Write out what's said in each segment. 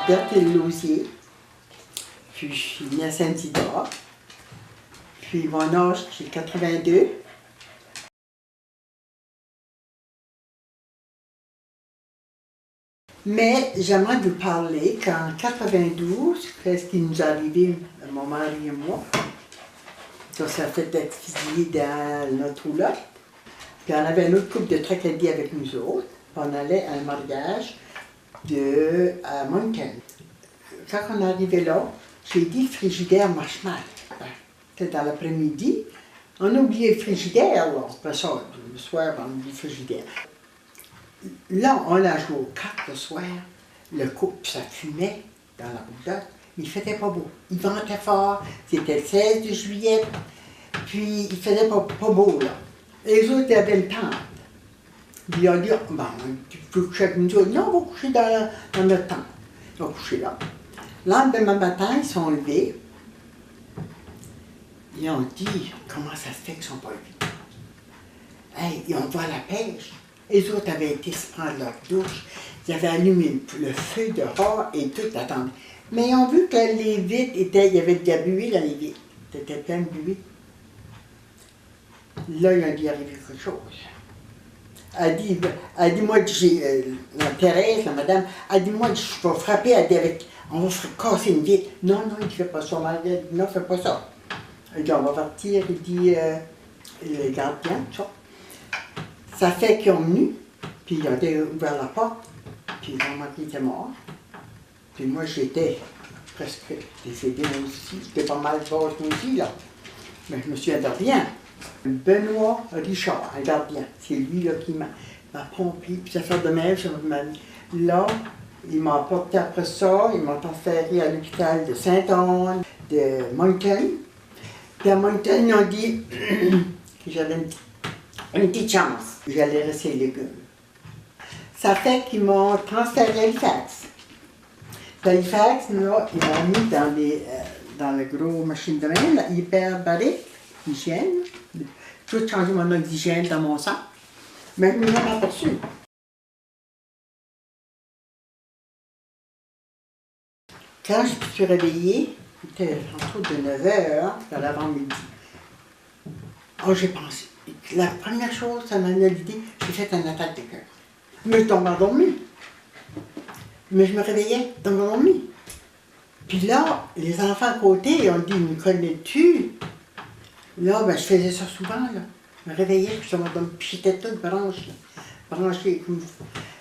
Berthe-Lausier. Puis je suis née à Saint-Isidore. Puis mon âge, j'ai 82. Mais j'aimerais vous parler qu'en 92, qu'est-ce qui nous est arrivé, mon mari et moi, ça s'est fait être fusillé dans notre roulotte. Puis on avait un autre couple de tracadis avec nous autres. Puis on allait à un mariage à Moncton. Quand on est arrivé là, j'ai dit le frigidaire marche mal. C'était dans l'après-midi. On a oublié le frigidaire, là. Après ça, le soir, on a oublié le frigidaire. Là, on a joué aux cartes le soir. Le couple, ça fumait dans la roulotte. Il faisait pas beau. Il ventait fort. C'était le 16 de juillet. Puis, il faisait pas beau, là. Les autres avaient une tente. Puis, ils ont dit, bon, tu peux coucher avec nous autres. Non, on va coucher dans notre tente. Ils ont couché là. Le lendemain matin, ils sont levés. Ils ont dit, comment ça se fait qu'ils ne sont pas levés? Hey, ils ont va à la pêche. Les autres avaient été se prendre leur douche. Ils avaient allumé le feu dehors et tout attendre. Mais ils ont vu que les vitres étaient, il y avait de la buée dans les vitres. C'était plein de buée. Là, il a dit arriver quelque chose. Elle dit moi, Thérèse, la madame, elle dit, moi, je vais frapper, elle dit, on va casser une vitre. Non, non, il ne fait pas ça. Elle dit, non, fais pas ça. Elle dit, on va partir, il dit, le gardien, tout ça. Ça fait qu'ils ont venu, puis ils ont ouvert la porte, puis mon mari était mort. Puis moi, j'étais presque décédée moi aussi. J'étais pas mal basse moi aussi, là. Mais je me souviens de rien. Benoît Richard, un gardien, c'est lui là, qui m'a pompé, puis ça fait de même, là, il m'a apporté après ça, il m'a transféré à l'hôpital de Sainte-Anne, de Moncton. Puis à Moncton, ils ont dit que j'avais une petite chance. J'allais rester légumes. Ça fait qu'ils m'ont transféré à Halifax. Puis à Halifax, là, ils m'ont mis dans le gros machine de même, la hyperbarique, hygiène. Tout changer mon oxygène dans mon sang. Mais je ne m'ai jamais aperçu. Quand je me suis réveillée, c'était autour de 9 h, dans l'avant-midi. Oh, j'ai pensé. La première chose, ça m'a donné l'idée, j'ai fait un attaque de cœur. Mais je tombais endormie. Mais je me réveillais dans mon lit. Puis là, les enfants à côté ont dit, me connais-tu? Là, ben, je faisais ça souvent, là. Je me réveillais, puis je m'endormais, puis j'étais toute branchée.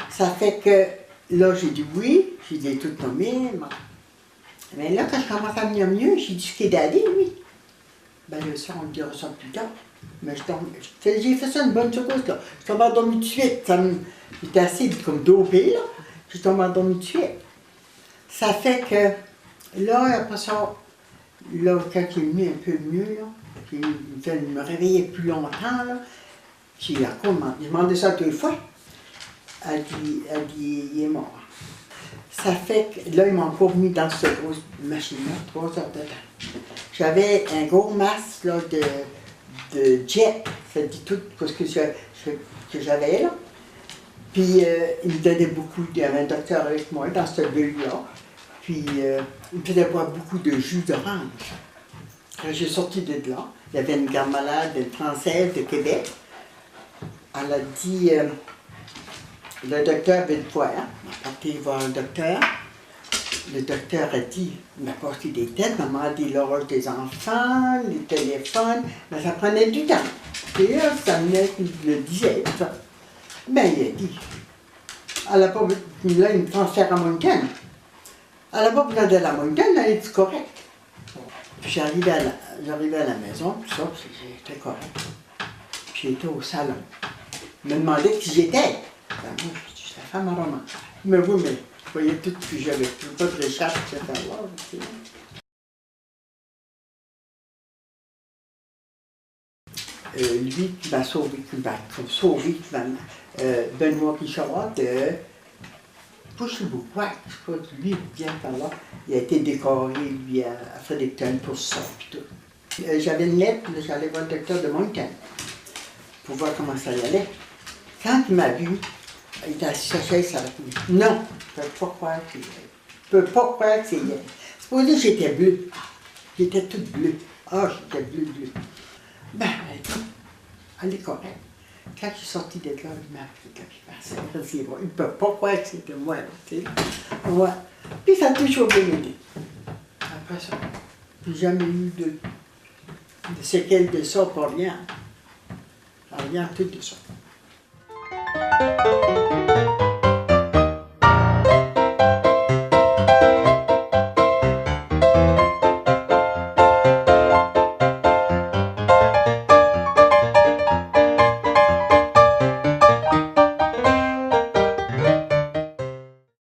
Ça fait que, là, j'ai dit oui, j'ai dit tout nommé. Mais là, quand je commence à venir mieux, j'ai dit ce qui est d'aller, oui. Ben, le soir, on me dira ça plus tard. Mais j'ai fait ça une bonne secouse, là. Je tombais endormie tout de suite. J'étais assez comme dopée, là. Je tombais endormie tout de suite. Ça fait que, là, après ça, là, quand il est venu un peu mieux, là, puis il me fait me réveiller plus longtemps, là, puis encore, il m'a demandé ça 2 fois. Elle dit, il est mort. Ça fait que, là, ils m'ont encore mis dans cette grosse machine-là, 3 heures de temps. J'avais un gros masque, là, de jet, ça dit tout ce que j'avais là. Puis il me donnait beaucoup, il y avait un docteur avec moi dans cette bulle-là. Puis il me faisait boire beaucoup de jus d'orange. Quand j'ai sorti de là, il y avait une garde malade, une Française de Québec. Elle a dit, le docteur veut te voir. Elle m'a porté voir le docteur. Le docteur a dit, il m'a passé des têtes, m'a demandé l'horloge des enfants, les téléphones, mais ça prenait du temps. Et là, ça me disait, ça. Ben, il a dit, elle n'a pas, là, il me transfère à Moncton. Elle n'a pas besoin de la Moncton, elle est correcte. Puis j'arrivais à la maison, tout ça, puis j'étais correct. Puis j'étais au salon. Il me demandait qui j'étais. Ben, moi, je dis, la femme à roman. Mais oui, mais je voyais tout, puis j'avais pas de réchappe, etc. Lui qui m'a sauvé, Benoît Richard de Pouchebouquois, je crois que lui vient par là. Il a été décoré, lui, à Fredericton pour ça, puis tout. J'avais une lettre, j'allais voir le docteur de Moncton pour voir comment ça y allait. Quand il m'a vu, il était assis sur sa chaise, ça a dit non, je ne peux pas croire qu'il Je ne peux pas croire que c'est elle. Supposé que j'étais bleue. J'étais toute bleue. Ah, j'étais bleue. Ben, écoute, elle est correcte. Quand je suis sortie de là, il m'a appelé, il ne peut pas croire que c'était moi, tu sais. Ouais. Puis ça a toujours bien aidé. Après ça, j'ai jamais eu de séquelles de ça, pas rien. Rien, tout de ça.